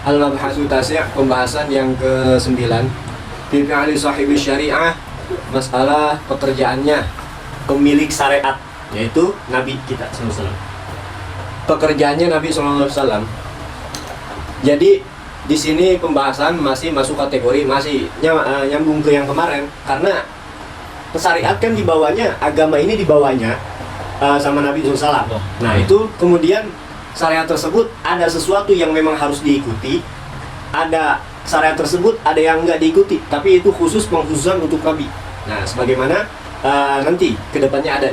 Al-Mabhasu Tasi', pembahasan yang ke-9. Fi fi'li sahibi syariah, masalah pekerjaannya pemilik syariat, yaitu Nabi kita SAW. Pekerjaannya Nabi SAW. Jadi di sini pembahasan masih masuk kategori, masih nyambung ke yang kemarin, karena syariat kan dibawanya, agama ini dibawanya sama Nabi SAW. Nah itu kemudian syariat tersebut ada sesuatu yang memang harus diikuti, ada syariat tersebut ada yang nggak diikuti, tapi itu khusus pengkhususan untuk Nabi. Nah sebagaimana nanti kedepannya ada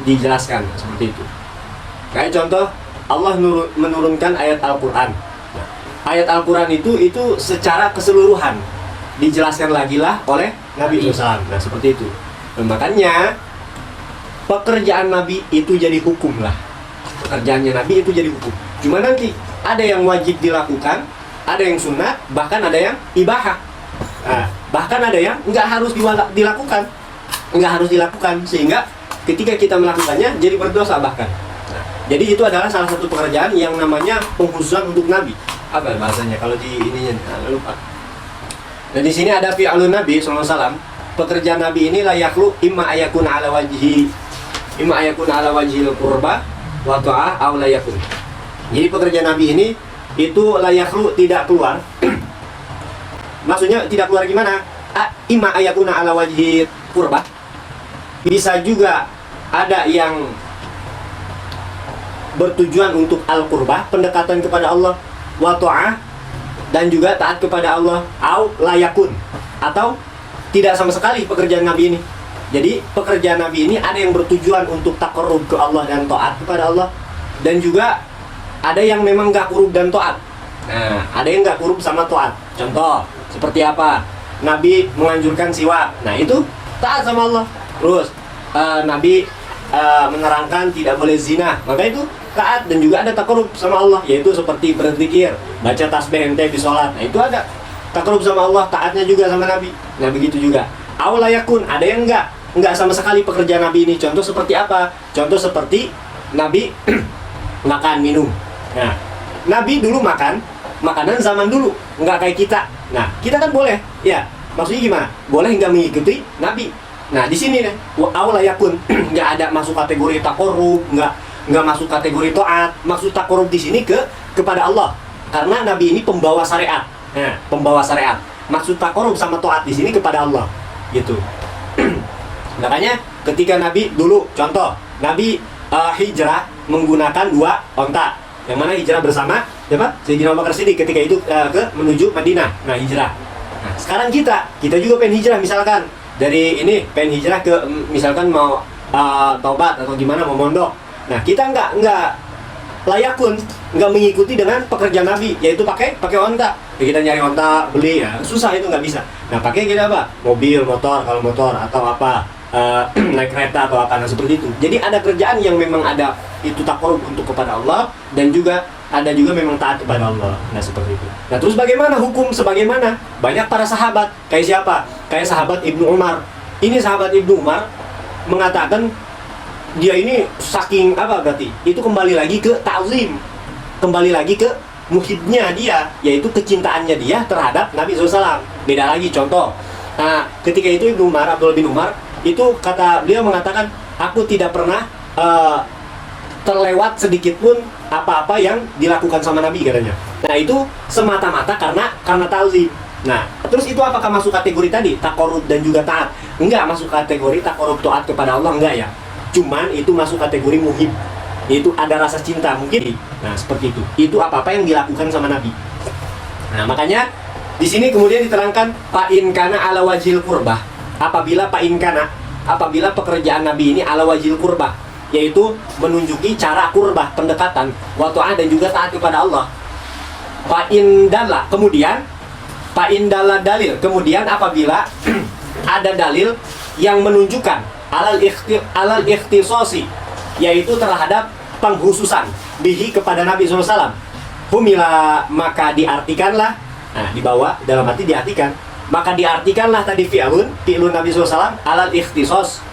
dijelaskan seperti itu. Kayak contoh Allah menurunkan ayat Al-Quran. Nah, ayat Al-Quran itu secara keseluruhan dijelaskan lagi lah oleh Nabi SAW. Nah seperti itu. Nah, makanya pekerjaan Nabi itu jadi hukum lah. Pekerjaannya Nabi itu jadi hukum. Cuma nanti ada yang wajib dilakukan, ada yang sunat, bahkan ada yang ibahah. Nah, bahkan ada yang nggak harus dilakukan, sehingga ketika kita melakukannya jadi berdosa bahkan. Nah, jadi itu adalah salah satu pekerjaan yang namanya pengkhususan untuk Nabi. Apa bahasanya kalau di ininya? Lupa. Dan di sini ada fi'alun Nabi SAW. Pekerjaan Nabi ini la yakhlu imma ayakuna ala wajhil qurba wa ta'ah aw la yakun. Jadi pekerjaan Nabi ini itu la yakhlu, tidak keluar. Maksudnya tidak keluar gimana? Imma ayakuna ala wajhil qurba. Bisa juga ada yang bertujuan untuk al-qurbah, pendekatan kepada Allah, wa ta'ah, dan juga taat kepada Allah, au la yakun, atau tidak sama sekali pekerjaan Nabi ini. Jadi pekerjaan Nabi ini ada yang bertujuan untuk taqarrub ke Allah dan taat kepada Allah, dan juga ada yang memang gak qurub dan taat. Nah, ada yang gak qurub sama taat. Contoh seperti apa? Nabi menganjurkan siwak. Nah, itu taat sama Allah. Terus Nabi menerangkan tidak boleh zina. Maka itu taat dan juga ada taqarrub sama Allah, yaitu seperti berzikir, baca tasbih ente di sholat. Nah, itu ada taqarrub sama Allah, taatnya juga sama Nabi. Nah, begitu juga. Awla yakun, ada yang enggak sama sekali pekerjaan Nabi ini. Contoh seperti apa? Contoh seperti Nabi makan minum. Nah, Nabi dulu makan makanan zaman dulu, enggak kayak kita. Nah, kita kan boleh, ya. Maksudnya gimana? Boleh enggak mengikuti Nabi. Nah, di sini nih, awla yakun, enggak ada masuk kategori taqarrub, enggak masuk kategori taat. Maksud taqarrub di sini kepada Allah. Karena Nabi ini pembawa syariat. Nah, pembawa syariat. Maksud taqarrub sama taat di sini kepada Allah. Gitu. Makanya ketika Nabi dulu, contoh Nabi hijrah menggunakan 2 onta, yang mana hijrah bersama siapa? Sayyidina Abu Bakar Siddiq ketika itu menuju Madinah. Nah, hijrah. Nah, sekarang kita juga pengen hijrah, misalkan dari ini pengen hijrah ke misalkan mau taubat atau gimana, mau mondok. Nah, kita nggak layakun, nggak mengikuti dengan pekerjaan Nabi, yaitu pakai onta. Ya, kita nyari onta, beli, ya susah, itu nggak bisa. Nah, pakai kita apa? Mobil, motor, kalau motor, atau apa, naik kereta atau apa, nah seperti itu. Jadi ada kerjaan yang memang ada itu taqarrub untuk kepada Allah, dan juga ada juga memang taat kepada Allah. Nah, seperti itu. Nah, terus bagaimana hukum sebagaimana? Banyak para sahabat, kayak siapa? Kayak sahabat Ibnu Umar. Ini sahabat Ibnu Umar mengatakan dia ini saking apa berarti? Itu kembali lagi ke ta'zim, kembali lagi ke muhibnya dia, yaitu kecintaannya dia terhadap Nabi SAW. Beda lagi contoh. Nah, ketika itu Ibnu Umar, Abdullah bin Umar, itu kata beliau mengatakan, aku tidak pernah terlewat sedikit pun apa-apa yang dilakukan sama Nabi, katanya. Nah, itu semata-mata karena ta'zim. Nah, terus itu apakah masuk kategori tadi taqarrub dan juga taat? Enggak masuk kategori taqarrub taat kepada Allah, enggak ya. Cuman itu masuk kategori muhib, yaitu ada rasa cinta mungkin. Nah, seperti itu. Itu apa-apa yang dilakukan sama Nabi. Nah, makanya di sini kemudian diterangkan fa in kana ala wajhil qurbah. Apabila apabila pekerjaan Nabi ini ala wajhil qurbah, yaitu menunjuki cara qurbah, pendekatan, wa ta'ah, dan juga taat kepada Allah. Fa in dalla, kemudian fa in dalla dalil, kemudian apabila ada dalil yang menunjukkan alal ikhtisasi, yaitu terhadap penghususan bihi kepada Nabi SAW. Humila, maka diartikanlah. Nah, dibawa dalam arti diartikan. Maka diartikanlah tadi fi'lun Nabi SAW alal ikhtisas,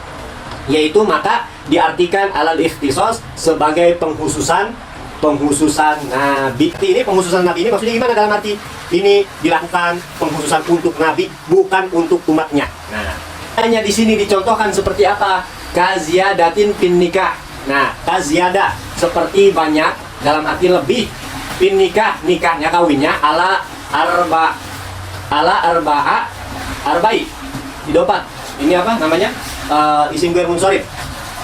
yaitu maka diartikan alal ikhtisas sebagai penghususan penghususan nabi. Ini penghususan nabi ini maksudnya gimana dalam arti ini dilakukan penghususan untuk nabi, bukan untuk umatnya. Nah, hanya di sini dicontohkan seperti apa? Kaziyadatin fin nikah. Nah, kaziyadah seperti banyak dalam arti lebih, fin nikah nikahnya kawinnya ala arba'i didopat. Ini apa namanya? Isim ghair munsharif.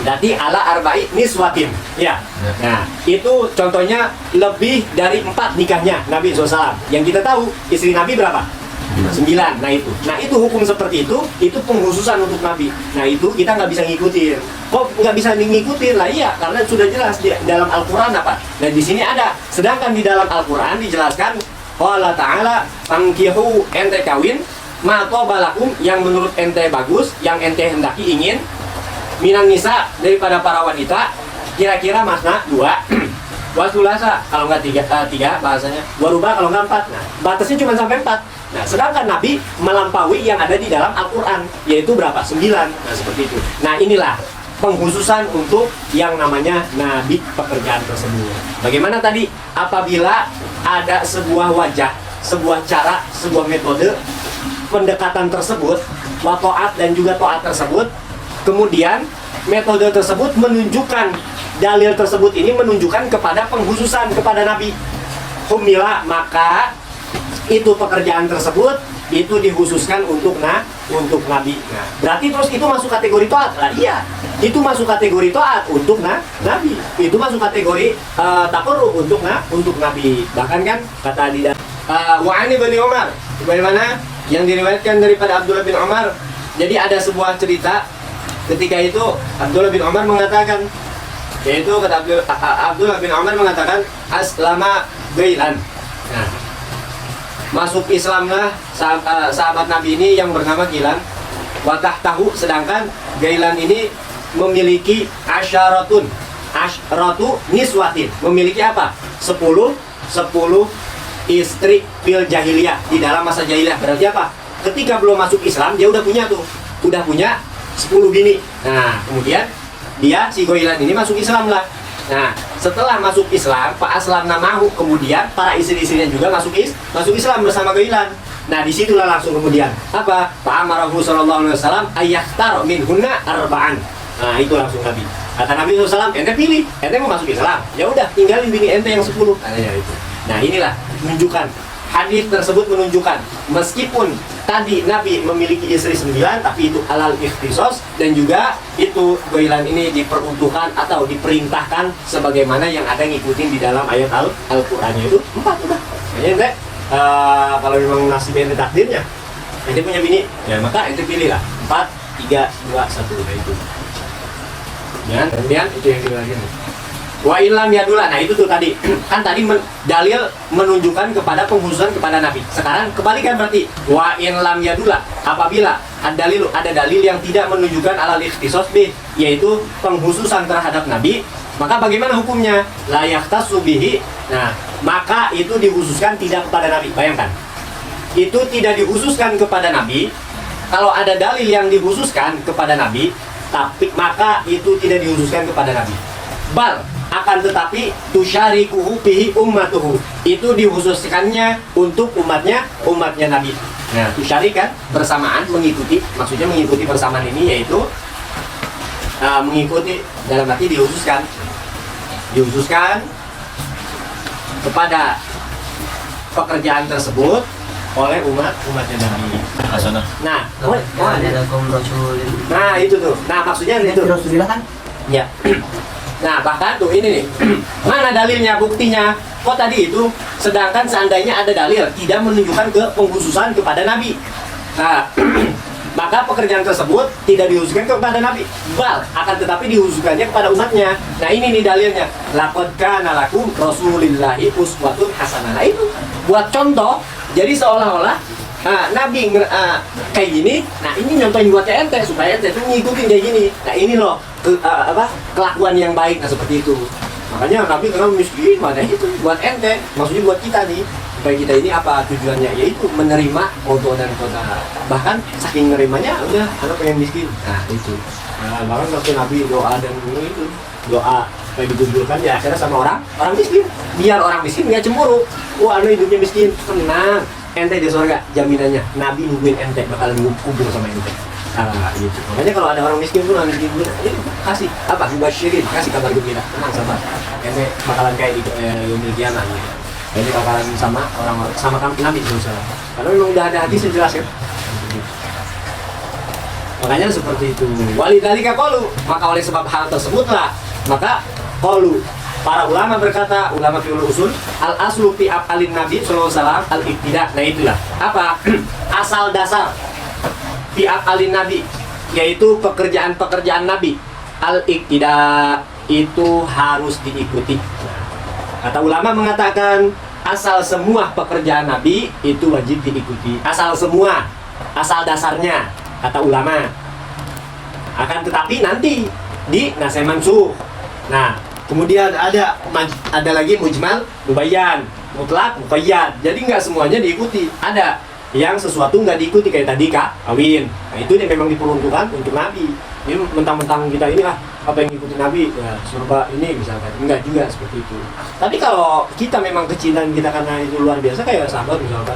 Berarti ala arba'i niswatin. Ya. Nah, itu contohnya lebih dari 4 nikahnya Nabi SAW. Yang kita tahu istri Nabi berapa? 9. Nah itu hukum seperti itu penghususan untuk Nabi. Nah itu kita nggak bisa ngikutin. Kok nggak bisa ngikutin? Lah iya, karena sudah jelas di dalam Al-Quran apa. Nah di sini ada. Sedangkan di dalam Al-Quran dijelaskan Allah Ta'ala pangkihu ente kawin matobalakum yang menurut ente bagus, yang ente hendaki ingin minan nisa daripada para wanita, kira-kira masna 2 wasulasa kalau nggak 3 bahasanya, warubah kalau nggak 4. Nah batasnya cuma sampai 4. Nah sedangkan Nabi melampaui yang ada di dalam Al-Quran, yaitu berapa? 9. Nah seperti itu. Nah inilah pengkhususan untuk yang namanya Nabi pekerjaan tersebut. Bagaimana tadi? Apabila ada sebuah wajah, sebuah cara, sebuah metode pendekatan tersebut, wa ta'at dan juga ta'at tersebut, kemudian metode tersebut menunjukkan, dalil tersebut ini menunjukkan kepada pengkhususan kepada Nabi, humila, maka itu pekerjaan tersebut itu dikhususkan untuk Nabi. Nah, berarti terus itu masuk kategori taat? Lah iya, itu masuk kategori taat untuk Nabi. Itu masuk kategori taqarrub untuk Nabi. Bahkan kan kata di Wa'ani bin Umar, bagaimana yang diriwayatkan daripada Abdullah bin Umar. Jadi ada sebuah cerita ketika itu Abdullah bin Umar mengatakan, yaitu kata Abdullah bin Umar mengatakan aslama Ghailan. Nah, masuk Islamlah sahabat Nabi ini yang bernama Ghailan. Watah tahu, sedangkan Ghailan ini memiliki asyratu niswatin. Memiliki apa? 10 istri fil jahiliyah, di dalam masa jahiliyah. Berarti apa? Ketika belum masuk Islam dia udah punya 10 bini. Nah, kemudian dia si Ghailan ini masuk Islam lah. Nah, setelah masuk Islam, Pak Aslam namahu, kemudian para istri-istrinya juga masuk Islam bersama Ghailan. Nah, disitulah langsung kemudian apa? Pak Amarahu sallallahu alaihi wasallam ayyahtar minhunna arba'an. Nah, itu langsung Nabi. Kata Nabi SAW, ente pilih, ente mau masuk Islam. Ya udah, tinggalin bini ente yang 10. Nah, itu. Nah, inilah menunjukkan, hadis tersebut menunjukkan meskipun tadi Nabi memiliki istri 9, tapi itu alal ikhtisos, dan juga itu Ghailan ini diperuntukkan atau diperintahkan sebagaimana yang ada ngikutin di dalam ayat Al-Quran, itu 4 udah. Kayaknya ente kalau memang nasib ente takdirnya ente punya bini, ya maka ente pilih lah 4, 3, 2, 1 kayak itu. Ya, kemudian itu yang dilakukan. Wa ilam yadullah. Nah itu tuh tadi kan tadi dalil menunjukkan kepada penghususan kepada Nabi. Sekarang kebalikan berarti wa ilam yadullah, apabila ada dalil yang tidak menunjukkan alal ikhtisos bih, yaitu penghususan terhadap Nabi, maka bagaimana hukumnya? La yahtassu bihi. Nah, maka itu dikhususkan tidak kepada Nabi. Bayangkan, itu tidak dikhususkan kepada Nabi. Kalau ada dalil yang dikhususkan kepada Nabi, tapi maka itu tidak dikhususkan kepada Nabi. Bal, akan tetapi tusyarikuhu bihi ummatuhu, itu dikhususkannya untuk umatnya Nabi. Nah, tusyarikan bersamaan, mengikuti, maksudnya mengikuti bersamaan ini yaitu mengikuti dalam arti dikhususkan kepada pekerjaan tersebut oleh umatnya Nabi. Nah, nah itu tuh. Nah, maksudnya itu. Kan? Ya. Nah, bahkan tuh ini nih. Mana dalilnya, buktinya? Kok tadi itu sedangkan seandainya ada dalil tidak menunjukkan ke pengkhususan kepada Nabi. Nah, maka pekerjaan tersebut tidak dikhususkan kepada Nabi. Bal, akan tetapi dikhususkannya kepada umatnya. Nah, ini nih dalilnya. Laqad kana lakum rasulillahi uswatun hasanah. Nah, itu buat contoh. Jadi seolah-olah Nabi kayak gini, nah ini nyontohin buatnya ente supaya ente tuh ngikutin kayak gini. Nah ini loh kelakuan yang baik, nah seperti itu. Makanya Nabi kalau miskin, mana itu buat ente, maksudnya buat kita nih, supaya kita ini apa tujuannya? Yaitu menerima foto dan kota. Bahkan saking nerimanya udah anak pengen miskin. Nah itu. Bahkan waktu Nabi doa dan itu doa supaya dikumpulkan ya akhirnya sama orang miskin, biar orang miskin nggak cemburu. Wah, anu hidupnya miskin, tenang, ente di surga jaminannya, Nabi nungguin ente bakalan kumpul sama ente. Gitu. Makanya kalau ada orang miskin pun orang miskin pun kasih apa? Mubasyirin, kasih kabar gembira, tenang sabar, ente bakalan kayak di yaumil qiyamah gitu. Ente bakalan sama orang-orang sama Nabi SAW. Karena memang udah ada hadis yang jelas ya. Makanya seperti itu. Walidhalika qalu, maka oleh sebab hal tersebutlah, maka qalu, para ulama berkata, ulama fiqh usul, al aslu fi af'alin nabi sallallahu alaihi wasallam al iktida. Nah itulah apa? Asal dasar fi af'alin nabi, yaitu pekerjaan-pekerjaan nabi, al iktida, itu harus diikuti. Kata ulama mengatakan asal semua pekerjaan nabi itu wajib diikuti. Asal semua, asal dasarnya, kata ulama. Akan tetapi nanti di nasih mansuh. Nah, kemudian ada lagi mujmal, mubayyan, mutlak, muqayyad. Jadi nggak semuanya diikuti. Ada yang sesuatu nggak diikuti kayak tadi kawin. Nah, itu yang memang diperuntukkan untuk nabi. Ini mentang-mentang kita ini apa yang ngikutin nabi ya surga ini misalkan, enggak juga seperti itu. Tapi kalau kita memang kecintaan kita karena itu luar biasa, kayak sahabat misalkan,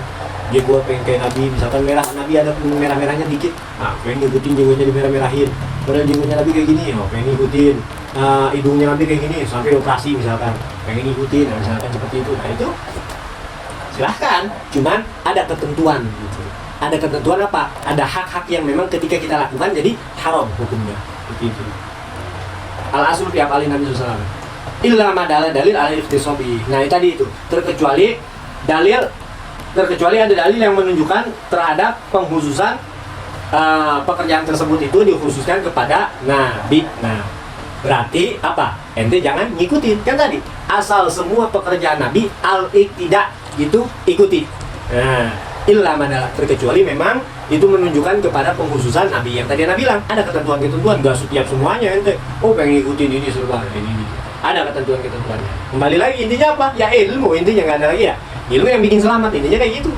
dia buat pengen kayak nabi, misalkan merah, nabi ada merah-merahnya dikit, nah pengen ngikutin jenggotnya dimerah-merahin. Padahal jenggotnya nabi kayak gini, pengen ngikutin hidungnya nabi kayak gini sampai operasi misalkan, pengen ngikutin, nah, misalkan seperti itu. Nah itu silahkan, cuman ada ketentuan gitu. Ada ketentuan apa? Ada hak-hak yang memang ketika kita lakukan jadi haram hukumnya. Begitu. Al-asul fi af'alin Nabi sallallahu alaihi wasallam. Illa ma dalil ala ikhtisabi. Nah, tadi itu terkecuali ada dalil yang menunjukkan terhadap pengkhususan pekerjaan tersebut itu dikhususkan kepada nabi. Nah, berarti apa? Ente jangan ngikutin. Kan tadi asal semua pekerjaan nabi al-iktida itu ikuti. Nah, illa madalah, terkecuali memang itu menunjukkan kepada pengkhususan nabi. Yang tadi Nabi bilang ada ketentuan-ketentuan, gak setiap semuanya ente pengen ngikutin ini surga ini. Ada ketentuan-ketentuannya. Kembali lagi intinya apa? Ya ilmu, intinya nggak ada lagi ya. Ilmu yang bikin selamat, intinya kayak gitu.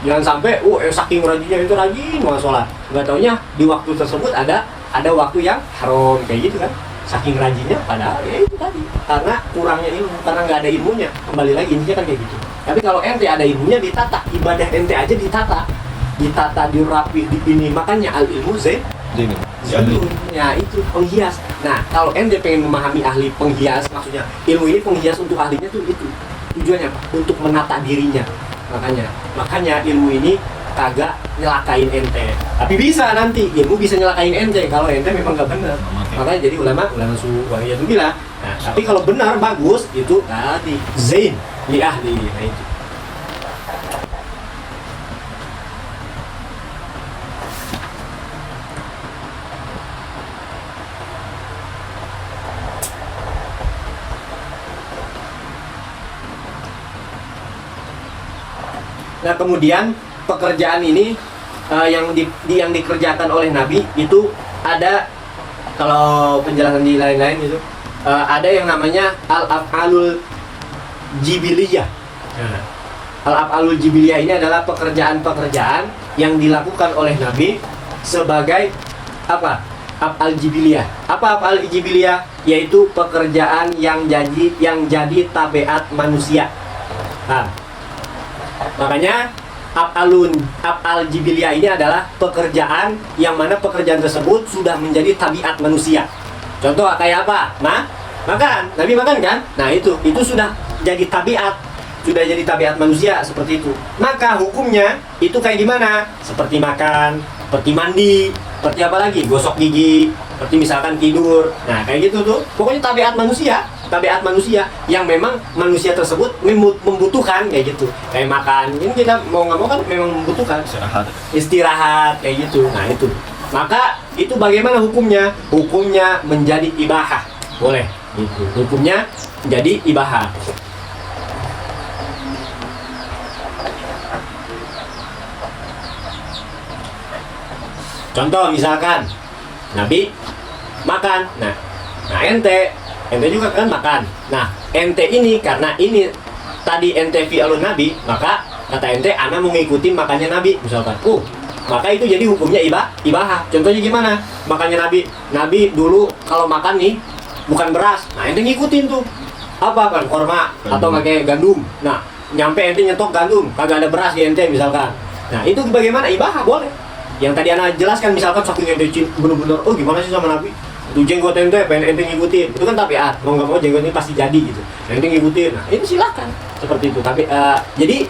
Jangan sampai saking rajinnya itu rajin mau sholat, nggak taunya di waktu tersebut ada waktu yang haram kayak gitu kan. Saking rajinnya padahal ya itu tadi karena kurangnya ilmu, karena nggak ada ilmunya. Kembali lagi intinya kan kayak gitu. Tapi kalau ente ada ilmunya, ditata ibadah ente aja, ditata dirapi di ini. Makanya al ilmu ya itu penghias. Nah kalau ente pengen memahami ahli penghias, maksudnya ilmu ini penghias untuk ahlinya tuh itu tujuannya apa? Untuk menata dirinya. Makanya ilmu ini kagak nyelakain ente, tapi bisa nanti ilmu bisa nyelakain ente kalau ente memang nggak benar. Makanya jadi ulama suwahiyah itu bilang, nah, tapi kalau benar bagus itu tadi zain li ahli. Nah itu. Nah kemudian pekerjaan ini yang dikerjakan oleh Nabi itu ada, kalau penjelasan di lain-lain itu ada yang namanya al-af'alul jibiliyah. Al-af'alul jibiliyah ini adalah pekerjaan-pekerjaan yang dilakukan oleh Nabi sebagai apa? Af'al jibiliyah. Apa af'al jibiliyah? Yaitu pekerjaan yang jadi tabiat manusia. Nah, makanya af'al jibiliyah ini adalah pekerjaan yang mana pekerjaan tersebut sudah menjadi tabiat manusia. Contoh kayak apa? Makan. Nabi makan kan? Nah itu sudah jadi tabiat manusia seperti itu. Maka hukumnya itu kayak gimana? Seperti makan, seperti mandi, seperti apa lagi? Gosok gigi, seperti misalkan tidur. Nah kayak gitu tuh. Pokoknya tabiat manusia yang memang manusia tersebut membutuhkan kayak gitu. Kayak makan, ini kita mau nggak mau kan memang membutuhkan istirahat kayak gitu. Nah itu. Maka itu bagaimana hukumnya? Hukumnya menjadi ibahah. Boleh. Gitu. Hukumnya menjadi ibahah. Contoh misalkan Nabi makan. Nah ente juga kan makan. Nah ente ini karena ini tadi ente fi'alun Nabi, maka kata ente ana mau ngikutin makannya Nabi misalkan. Maka itu jadi hukumnya ibahah. Contohnya gimana? Makanya Nabi dulu kalau makan nih bukan beras. Nah ente ngikutin tuh apa kan korma atau pakai gandum. Nah nyampe ente nyetok gandum, kagak ada beras di ente misalkan. Nah itu bagaimana ibahah boleh. Yang tadi anak jelaskan misalkan saking ente bener-bener oh gimana sih sama Nabi, itu jenggot ente pengen ente ngikutin, itu kan tabiat, mau nggak mau jenggot ini pasti jadi gitu. Nah, ente ngikutin, nah itu silakan seperti itu. Tapi jadi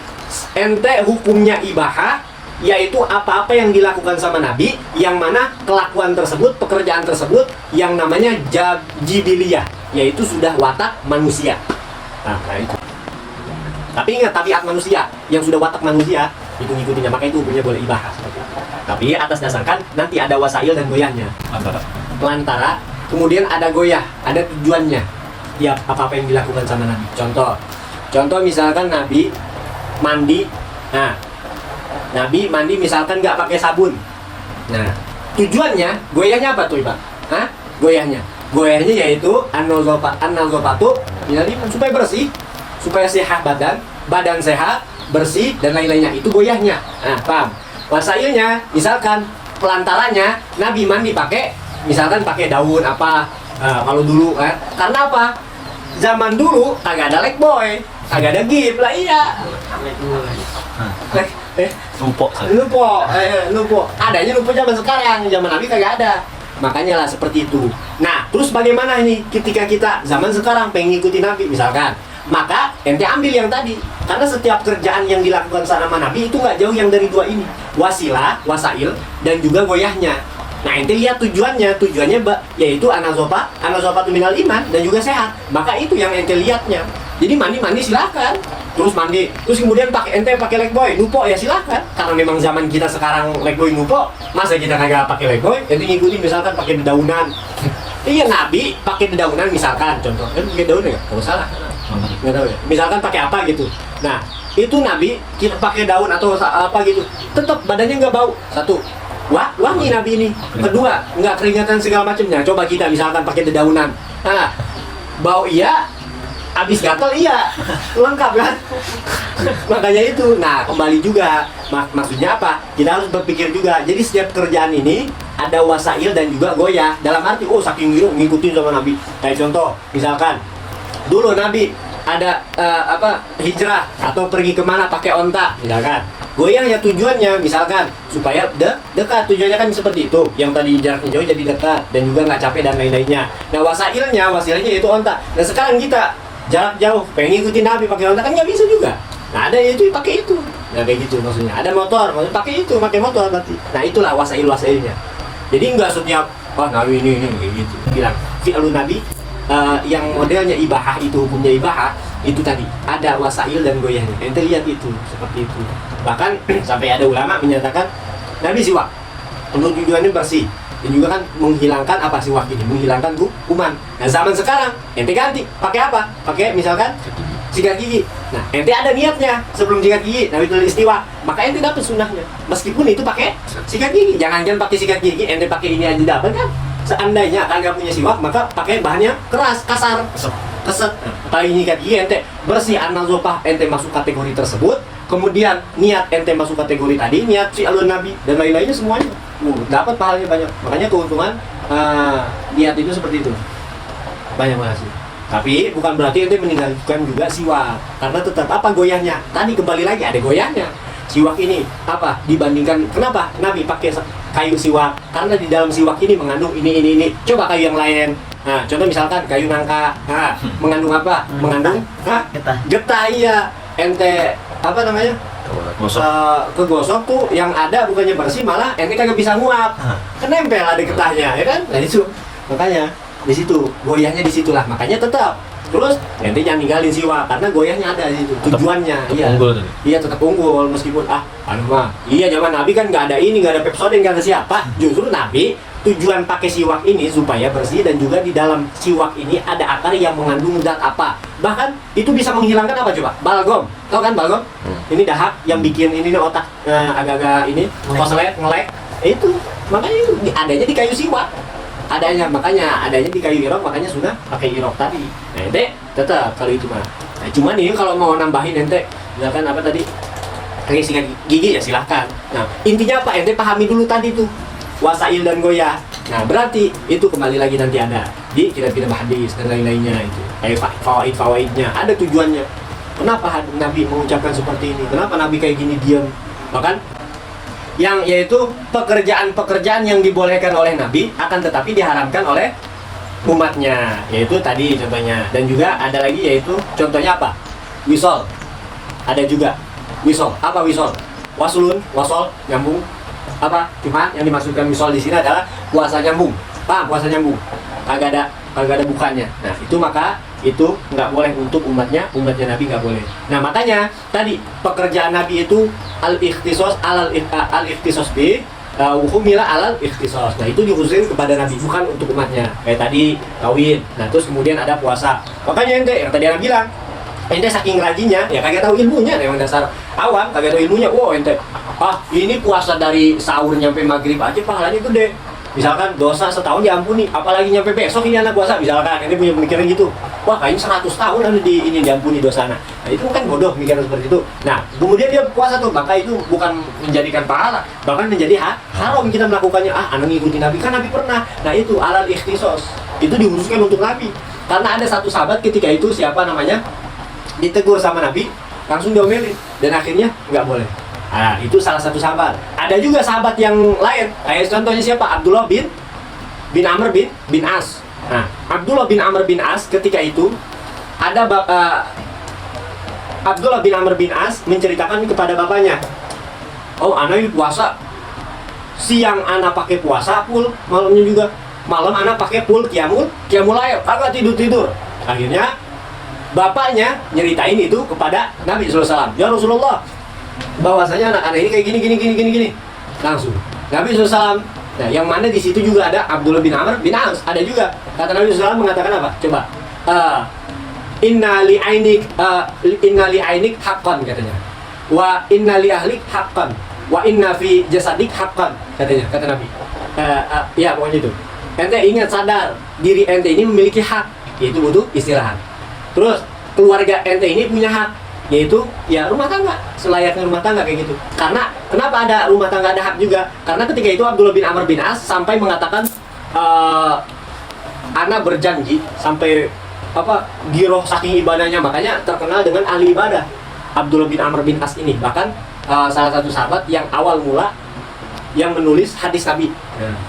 ente hukumnya ibahah, yaitu apa-apa yang dilakukan sama Nabi, yang mana kelakuan tersebut, pekerjaan tersebut, yang namanya jibiliyah, yaitu sudah watak manusia. Nah itu. Tapi ingat tabiat manusia, yang sudah watak manusia itu ngikutinnya, maka itu hukumnya boleh ibahah. Tapi atas dasarkan nanti ada wasail dan goyahnya. Pelantara, kemudian ada goyah, ada tujuannya. Ya apa-apa yang dilakukan sama Nabi. Contoh misalkan Nabi mandi. Nah, Nabi mandi misalkan nggak pakai sabun. Nah, tujuannya goyahnya apa tuh, Pak? Hah? Goyahnya yaitu an-nazafatu supaya bersih, supaya sehat badan sehat, bersih dan lain-lainnya. Itu goyahnya. Nah, paham? Wasailnya, misalkan pelantarannya Nabi mandi pakai, misalkan pakai daun apa, kalau dulu karena apa? Zaman dulu kagak ada Lifebuoy, kagak ada Gift lah, iya. Lupo. Adanya lupo zaman sekarang, zaman Nabi kagak ada. Makanya lah seperti itu. Nah, terus bagaimana ini ketika kita zaman sekarang pengen ngikutin Nabi misalkan? Maka ente ambil yang tadi, karena setiap kerjaan yang dilakukan sama Nabi itu nggak jauh yang dari dua ini, wasail dan juga goyahnya. Nah ente lihat tujuannya yaitu anazofatu minal iman dan juga sehat, maka itu yang ente lihatnya. Jadi mandi silakan, terus kemudian ente pakai Lifebuoy, nupo ya silakan, karena memang zaman kita sekarang Lifebuoy nupo, masa kita kagak pakai Lifebuoy, ente ngikutin misalkan pakai dedaunan. Iya Nabi pakai dedaunan misalkan, contoh, pakai daun ya, kalau salah. Nggak tahu ya. Misalkan pakai apa gitu. Nah, itu Nabi kita pakai daun atau apa gitu, tetap badannya nggak bau. Satu, wangi Nabi ini. Kedua, nggak keringatan segala macamnya. Coba kita misalkan pakai dedaunan. Nah, bau iya, habis gatal iya, lengkap kan? Makanya itu. Nah, kembali juga. Maksudnya apa? Kita harus berpikir juga. Jadi setiap kerjaan ini ada wasail dan juga goyah. Dalam arti, saking ngikutin sama Nabi. Kayak contoh, misalkan dulu Nabi ada hijrah atau pergi kemana pakai onta, misalkan. Goyahnya tujuannya misalkan supaya dekat, tujuannya kan seperti itu. Yang tadi jaraknya jauh jadi dekat dan juga nggak capek dan lain-lainnya. Nah wasilnya yaitu onta. Nah sekarang kita jarak jauh pengen ngikutin Nabi pakai onta kan nggak bisa juga. Nah ada itu pakai itu. Nah kayak gitu maksudnya. Ada motor, maksudnya pakai motor berarti. Nah itulah wasailnya. Jadi nggak setiap Nabi ini kayak gitu. Bilang fi'lun Nabi yang modelnya ibahah, itu hukumnya ibahah itu tadi ada wasail dan goyahnya. Ente lihat itu seperti itu. Bahkan sampai ada ulama menyatakan Nabi siwak untuk tujuannya bersih dan juga kan menghilangkan apa siwak ini, menghilangkan kuman. Nah zaman sekarang ente ganti pakai apa? Pakai misalkan sikat gigi. Nah ente ada niatnya sebelum sikat gigi Nabi tulis istiwa, maka ente dapat sunnahnya meskipun itu pakai sikat gigi. Jangan pakai sikat gigi ente pakai ini aja dapat kan. Seandainya kagak punya siwak, maka pakai bahannya keras, kasar, keset. Paling nyikat gigi ente bersih, an-nazofah ente masuk kategori tersebut. Kemudian niat ente masuk kategori tadi, niat si alun Nabi dan lain-lainnya semuanya. Dapat pahalanya banyak. Makanya keuntungan niat itu seperti itu. Banyak banget sih. Tapi bukan berarti ente meninggalkan juga siwak, karena tetap apa goyahnya. Tadi kembali lagi ada goyahnya. Siwak ini apa dibandingkan kenapa Nabi pakai kayu siwak? Karena di dalam siwak ini mengandung ini. Coba kayu yang lain. Nah, contoh misalkan kayu nangka. Nah, mengandung apa? Mengandung getah. Iya. Ente apa namanya? Kegosok tuh yang ada bukannya bersih, malah ente kagak bisa nguap. Kenempel ada getahnya, ya kan? Nah, itu. Makanya di situ goyahnya di situlah. Makanya tetap terus ente jangan ninggalin siwak karena goyahnya ada di situ. Tujuannya iya tetap unggul meskipun iya zaman Nabi kan nggak ada Pepsodent, nggak ada siapa. Justru Nabi tujuan pakai siwak ini supaya bersih dan juga di dalam siwak ini ada akar yang mengandung zat apa. Bahkan itu bisa menghilangkan apa coba? Balgom. Tahu kan balgom? Ini dahak yang bikin ini otak agak-agak ini koslet ngelek. Itu makanya itu adanya di kayu siwak. Makanya adanya di kayu irok, makanya sudah pakai irok tadi. Nah ente tetap kalau itu mah. Nah cuman ini kalau mau nambahin ente misalkan apa tadi kayak sikat gigi ya silahkan. Nah intinya apa? Ente pahami dulu tadi tuh wasail dan goyah. Nah berarti itu kembali lagi nanti ada di kitab-kitab hadis dan lain-lainnya itu. Kayak fawaid-fawaidnya, ada tujuannya. Kenapa Nabi mengucapkan seperti ini? Kenapa Nabi kayak gini diam? Bahkan yang yaitu pekerjaan-pekerjaan yang dibolehkan oleh Nabi akan tetapi diharamkan oleh umatnya, yaitu tadi contohnya. Dan juga ada lagi yaitu contohnya apa? Wisol. Ada juga wisol. Apa wisol? Wasulun, wasol, nyambung. Apa? Cuma yang dimaksudkan wisol di sini adalah puasa nyambung. Paham? Puasa nyambung. Kagak ada bukannya. Nah, itu maka itu nggak boleh untuk umatnya Nabi nggak boleh. Nah, makanya tadi pekerjaan Nabi itu al-ikhtisos al-ikhtisos bi humila alal ikhtisos. Nah, itu dikhususin kepada Nabi, bukan untuk umatnya. Kayak tadi kawin. Nah, terus kemudian ada puasa. Makanya ente yang tadi Anda bilang, ente saking rajinnya ya kagak tahu ilmunya, memang dasar awam kagak tahu ilmunya. Wow, ente ini puasa dari sahur nyampe maghrib aja pahalanya gede. Misalkan dosa setahun diampuni, apalagi nyampe besok ini anak puasa, misalkan ini punya pemikiran gitu. Wah, kayaknya 100 tahun harus ini diampuni dosanya. Nah, itu kan bodoh mikiran seperti itu. Nah, kemudian dia puasa tuh, maka itu bukan menjadikan pahala, bahkan menjadi haram kita melakukannya. Anak ngikutin Nabi, kan Nabi pernah. Nah, itu alal ikhtisos. Itu dikhususkan untuk Nabi. Karena ada satu sahabat ketika itu siapa namanya? Ditegur sama Nabi, langsung diomelin dan akhirnya nggak boleh. Nah, itu salah satu sahabat. Ada juga sahabat yang lain. Kayak contohnya siapa? Abdullah bin Amr bin As. Nah, Abdullah bin Amr bin As ketika itu ada Abdullah bin Amr bin As menceritakan kepada bapaknya, "Oh, anak ini puasa. Siang anak pakai puasa full, malamnya juga. Malam anak pakai full qiyamul lail, kagak tidur." Akhirnya bapaknya nyeritain itu kepada Nabi SAW. "Ya Rasulullah, bahwasanya anak-anak ini kayak gini. Langsung Nabi SAW. Nah, yang mana di situ juga ada Abdullah bin Amr bin As. Ada juga. Kata Nabi SAW mengatakan apa? Coba. Inna li ainik haqqan katanya. Wa inna li ahlik haqqan. Wa inna fi jasadik haqqan katanya. Kata Nabi. Ya pokoknya itu. Ente ingat, sadar diri ente ini memiliki hak, yaitu butuh istirahat. Terus keluarga ente ini punya hak, yaitu ya rumah tangga, selayaknya rumah tangga kayak gitu. Karena kenapa ada rumah tangga ada hak juga? Karena ketika itu Abdullah bin Amr bin As sampai mengatakan ana berjanji sampai giroh saking ibadahnya, makanya terkenal dengan ahli ibadah Abdullah bin Amr bin As ini. Bahkan salah satu sahabat yang awal mula yang menulis hadis Nabi.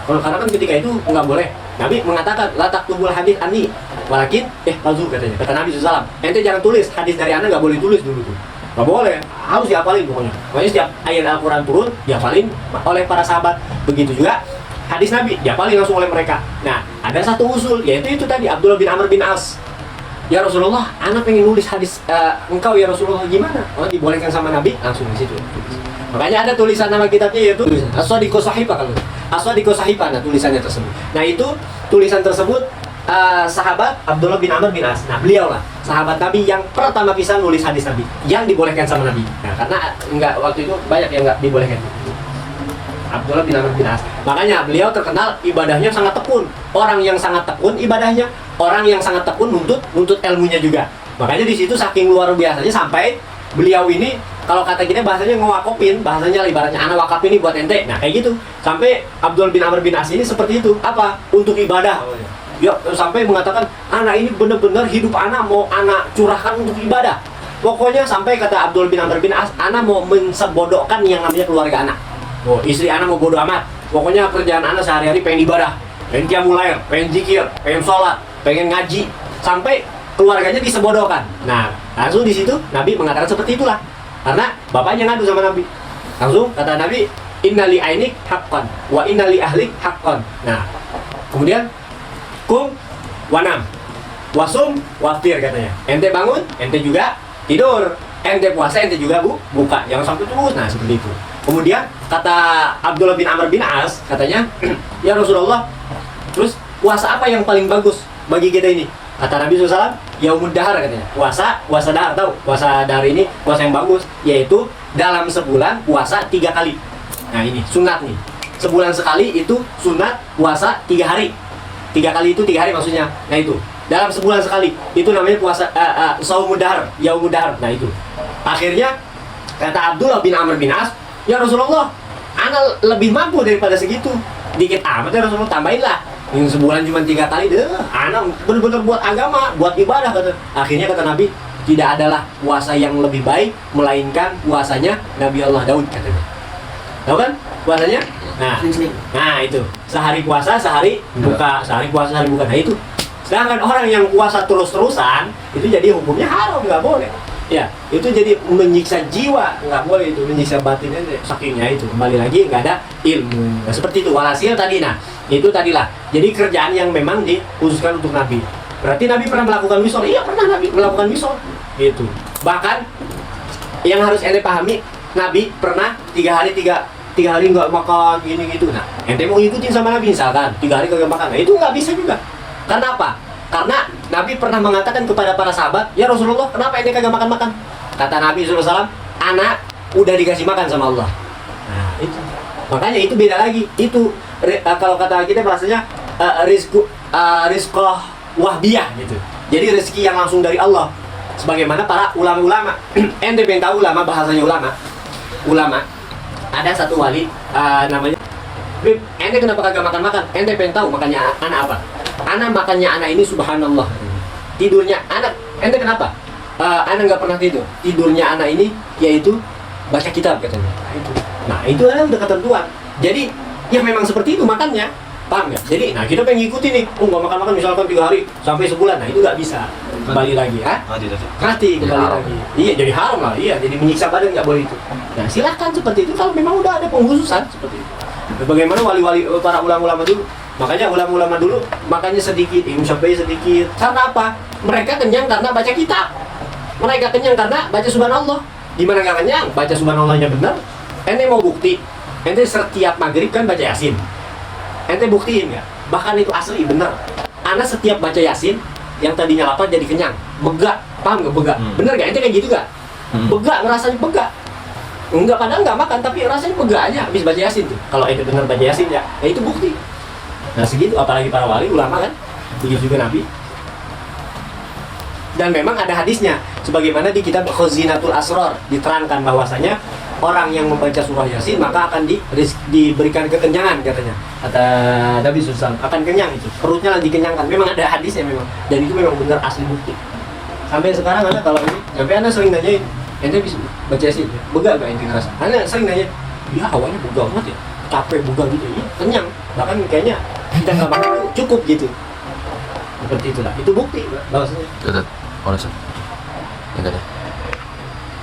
Karena kan ketika itu nggak boleh. Nabi mengatakan la taktubul hadis ani walakin lazu katanya. Kata Nabi SAW, ente jangan tulis hadis dari ana, nggak boleh tulis dulu tuh. Nggak boleh, harus dihafalin pokoknya. Pokoknya setiap ayat Al-Quran turun dihafalin oleh para sahabat. Begitu juga hadis Nabi dihafalin langsung oleh mereka. Nah, ada satu usul, yaitu itu tadi Abdullah bin Amr bin As. Ya Rasulullah, ana pengen nulis hadis engkau ya Rasulullah, gimana? Oh, dibolehkan sama Nabi, langsung di situ. Makanya ada tulisan nama kitabnya, yaitu As-Shadiqus Sahifah. Kalau As-Shadiqus Sahifah, nah tulisannya tersebut. Nah, itu tulisan tersebut sahabat Abdullah bin Amr bin As. Nah, beliau lah sahabat Nabi yang pertama bisa nulis hadis Nabi yang dibolehkan sama Nabi. Nah, karena enggak, waktu itu banyak yang enggak dibolehkan. Abdullah bin Amr bin As. Makanya beliau terkenal ibadahnya sangat tekun. Orang yang sangat tekun ibadahnya, orang yang sangat tekun nuntut ilmunya juga. Makanya di situ saking luar biasanya sampai beliau ini, kalau kata kita bahasanya ngewakopin, bahasanya ibaratnya anak wakaf ini buat ente. Nah, kayak gitu. Sampai Abdul bin Amr bin As ini seperti itu. Apa? Untuk ibadah. Ya, sampai mengatakan anak ini benar-benar hidup anak mau anak curahkan untuk ibadah. Pokoknya sampai kata Abdul bin Amr bin As, anak mau mensebodohkan yang namanya keluarga anak. Oh, istri anak mau bodoh amat. Pokoknya kerjaan anak sehari-hari pengen ibadah, pengen qiyamul lail, pengen zikir, pengen sholat, pengen ngaji, sampai keluarganya disebodohkan. Nah, langsung di situ Nabi mengatakan seperti itulah. Karena bapaknya ngadu sama Nabi. Langsung kata Nabi, inna li ainik haqqan wa inna li ahlik haqqan. Nah, kemudian kum wanam wasum waftir katanya. Ente bangun, ente juga tidur. Ente puasa, ente juga buka. Jangan sampai terus. Nah, seperti itu. Kemudian kata Abdullah bin Amr bin As katanya, ya Rasulullah, terus puasa apa yang paling bagus bagi kita ini? Kata Nabi SAW, yaumud dahar katanya. Puasa dahar, tahu? Puasa dahar ini puasa yang bagus, yaitu dalam sebulan puasa 3 kali. Nah, ini sunat nih. Sebulan sekali itu sunat puasa 3 hari. 3 kali itu 3 hari maksudnya. Nah, itu dalam sebulan sekali itu namanya puasa saumud dahar, yaumud dahar. Nah, itu akhirnya kata Abdullah bin Amr bin As, ya Rasulullah, ana lebih mampu daripada segitu. Dikit amat ya Rasulullah, tambahinlah. Yang sebulan cuma 3 kali, anak bener-bener buat agama, buat ibadah kata. Akhirnya kata Nabi, tidak adalah puasa yang lebih baik melainkan puasanya Nabi Allah Daud katanya. Tahu kan puasanya? Nah itu sehari puasa sehari buka, sehari puasa sehari buka. Nah itu. Sedangkan orang yang puasa terus-terusan itu jadi hukumnya haram, nggak boleh. Ya itu jadi menyiksa jiwa, nggak boleh itu, menyiksa batin aja. Sakingnya itu kembali lagi nggak ada ilmu. Nah, seperti itu walhasil tadi. Nah itu tadilah. Jadi kerjaan yang memang dikhususkan untuk Nabi. Berarti Nabi pernah melakukan wisol? Iya pernah Nabi melakukan wisol. Gitu. Bahkan yang harus ente pahami, Nabi pernah 3 hari nggak makan gini gitu. Nah ente mau ngikutin sama Nabi misalkan 3 hari kagak makan, nah itu nggak bisa juga. Karena apa? Karena Nabi pernah mengatakan kepada para sahabat, ya Rasulullah, kenapa ente kagak makan-makan? Kata Nabi SAW, anak udah dikasih makan sama Allah. Nah itu. Makanya itu beda lagi. Itu kalau kata kita bahasanya rizqah wahbiyah gitu. Jadi rezeki yang langsung dari Allah. Sebagaimana para ulama-ulama. Ente pengen tahu ulama, bahasanya ulama. Ada satu wali namanya Bib, ente kenapa kagak makan-makan? Ente pengen tahu makannya anak apa? Anak makannya anak ini subhanallah. Tidurnya anak, ente kenapa? Anak nggak pernah tidur. Tidurnya anak ini yaitu baca kitab katanya. Nah itu adalah udah ketentuan. Jadi ya memang seperti itu makannya. Paham nggak? Jadi, nah kita pengen ngikutin nih. Nggak makan-makan misalkan 3 hari sampai sebulan. Nah itu nggak bisa. Kembali lagi, mati kembali lagi. Iya, jadi haram lah. Iya, jadi menyiksa badan nggak boleh itu. Nah silahkan seperti itu kalau memang udah ada pengkhususan seperti itu. Bagaimana wali-wali para ulama-ulama dulu? Makanya ulama-ulama dulu makannya sedikit, Imam Syafi'i sedikit. Karena apa? Mereka kenyang karena baca kitab. Mereka kenyang karena baca subhanallah. Gimana nggak kenyang? Baca subhanallahnya benar. Ente mau bukti? Ente setiap maghrib kan baca yasin. Ente buktiin nggak? Bahkan itu asli benar. Anak setiap baca yasin, yang tadinya lapar jadi kenyang, begak, paham nggak begak? Bener nggak? Ente kayak gitu nggak? Begak, ngerasanya begak. Enggak, padahal nggak makan, tapi rasanya begak aja habis baca yasin tuh. Kalau ente bener baca yasin ya itu bukti. Nah segitu, apalagi para wali, ulama kan, begitu juga Nabi. Dan memang ada hadisnya, sebagaimana di kitab Khazinatul Asrar diterangkan bahwasanya orang yang membaca surah Yasin maka akan diberikan kekenyangan katanya. Kata Nabi SAW, akan kenyang itu, perutnya lah dikenyangkan. Memang ada hadisnya memang, dan itu memang benar asli bukti. Sampai sekarang ada kalau ini, sampai anda sering nanyain, ente bisa baca Yasin, begak gak ente ngerasa? Anda sering nanya, ya awalnya begak banget ya, capek begak gitu, ya kenyang. Bahkan kayaknya kita nggak makan cukup gitu. Seperti itulah, itu bukti bahwasanya. Tuh, sih. Enggak ada.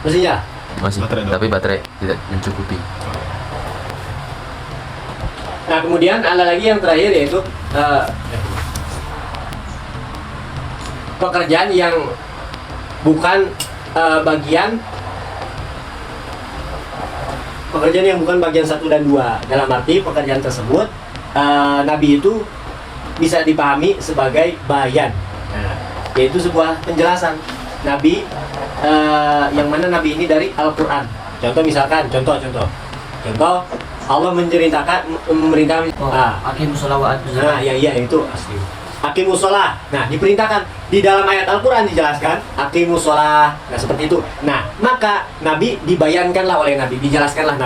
Mestinya. Masih, tapi baterai tidak mencukupi. Nah kemudian ada lagi yang terakhir yaitu pekerjaan yang bukan bagian 1 dan 2. Dalam arti pekerjaan tersebut Nabi itu bisa dipahami sebagai bayan. Nah, yaitu sebuah penjelasan Nabi yang mana Nabi ini dari Al-Quran. Contoh misalkan, contoh Allah memerintahkan Aqimus shalah wa atuz zakah. Nah, iya itu asli. Aqimus shalah. Nah, diperintahkan di dalam ayat Al-Quran dijelaskan Aqimus shalah. Nah, seperti itu. Nah, maka Nabi dibayankanlah oleh Nabi, dijelaskanlah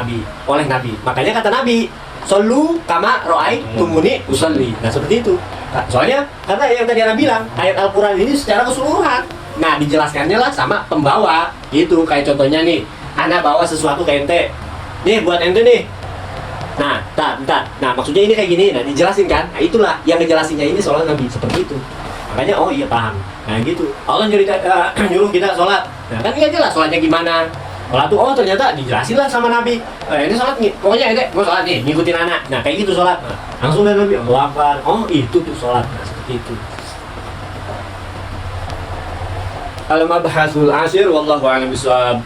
oleh Nabi. Makanya kata Nabi, "Shollu kama ra'aitumuni usolli." Nah, seperti itu. Nah, soalnya karena yang tadi Anda bilang, ayat Al-Quran ini secara keseluruhan. Nah, dijelaskannya lah sama pembawa. Gitu, kayak contohnya nih, Anda bawa sesuatu ke ente. Nih, buat ente nih. Nah, bentar. Nah, maksudnya ini kayak gini. Nah, dijelasin kan? Nah, itulah yang ngejelasinnya ini soal Nabi seperti itu. Makanya, oh iya paham. Nah, gitu. Allah nyuruh kita sholat. Nah, kan nggak jelas sholatnya gimana. Sholat tuh, oh ternyata dijelasin lah sama Nabi. Ini sholat nih, pokoknya ente mau sholat nih, ngikutin anak. Nah, kayak gitu sholat. Nah, langsung dari Nabi, Allahu Akbar. Oh, itu tuh sholat. Nah, seperti itu. Al-Mabhasul Ashir, wallahu a'lam bishawab.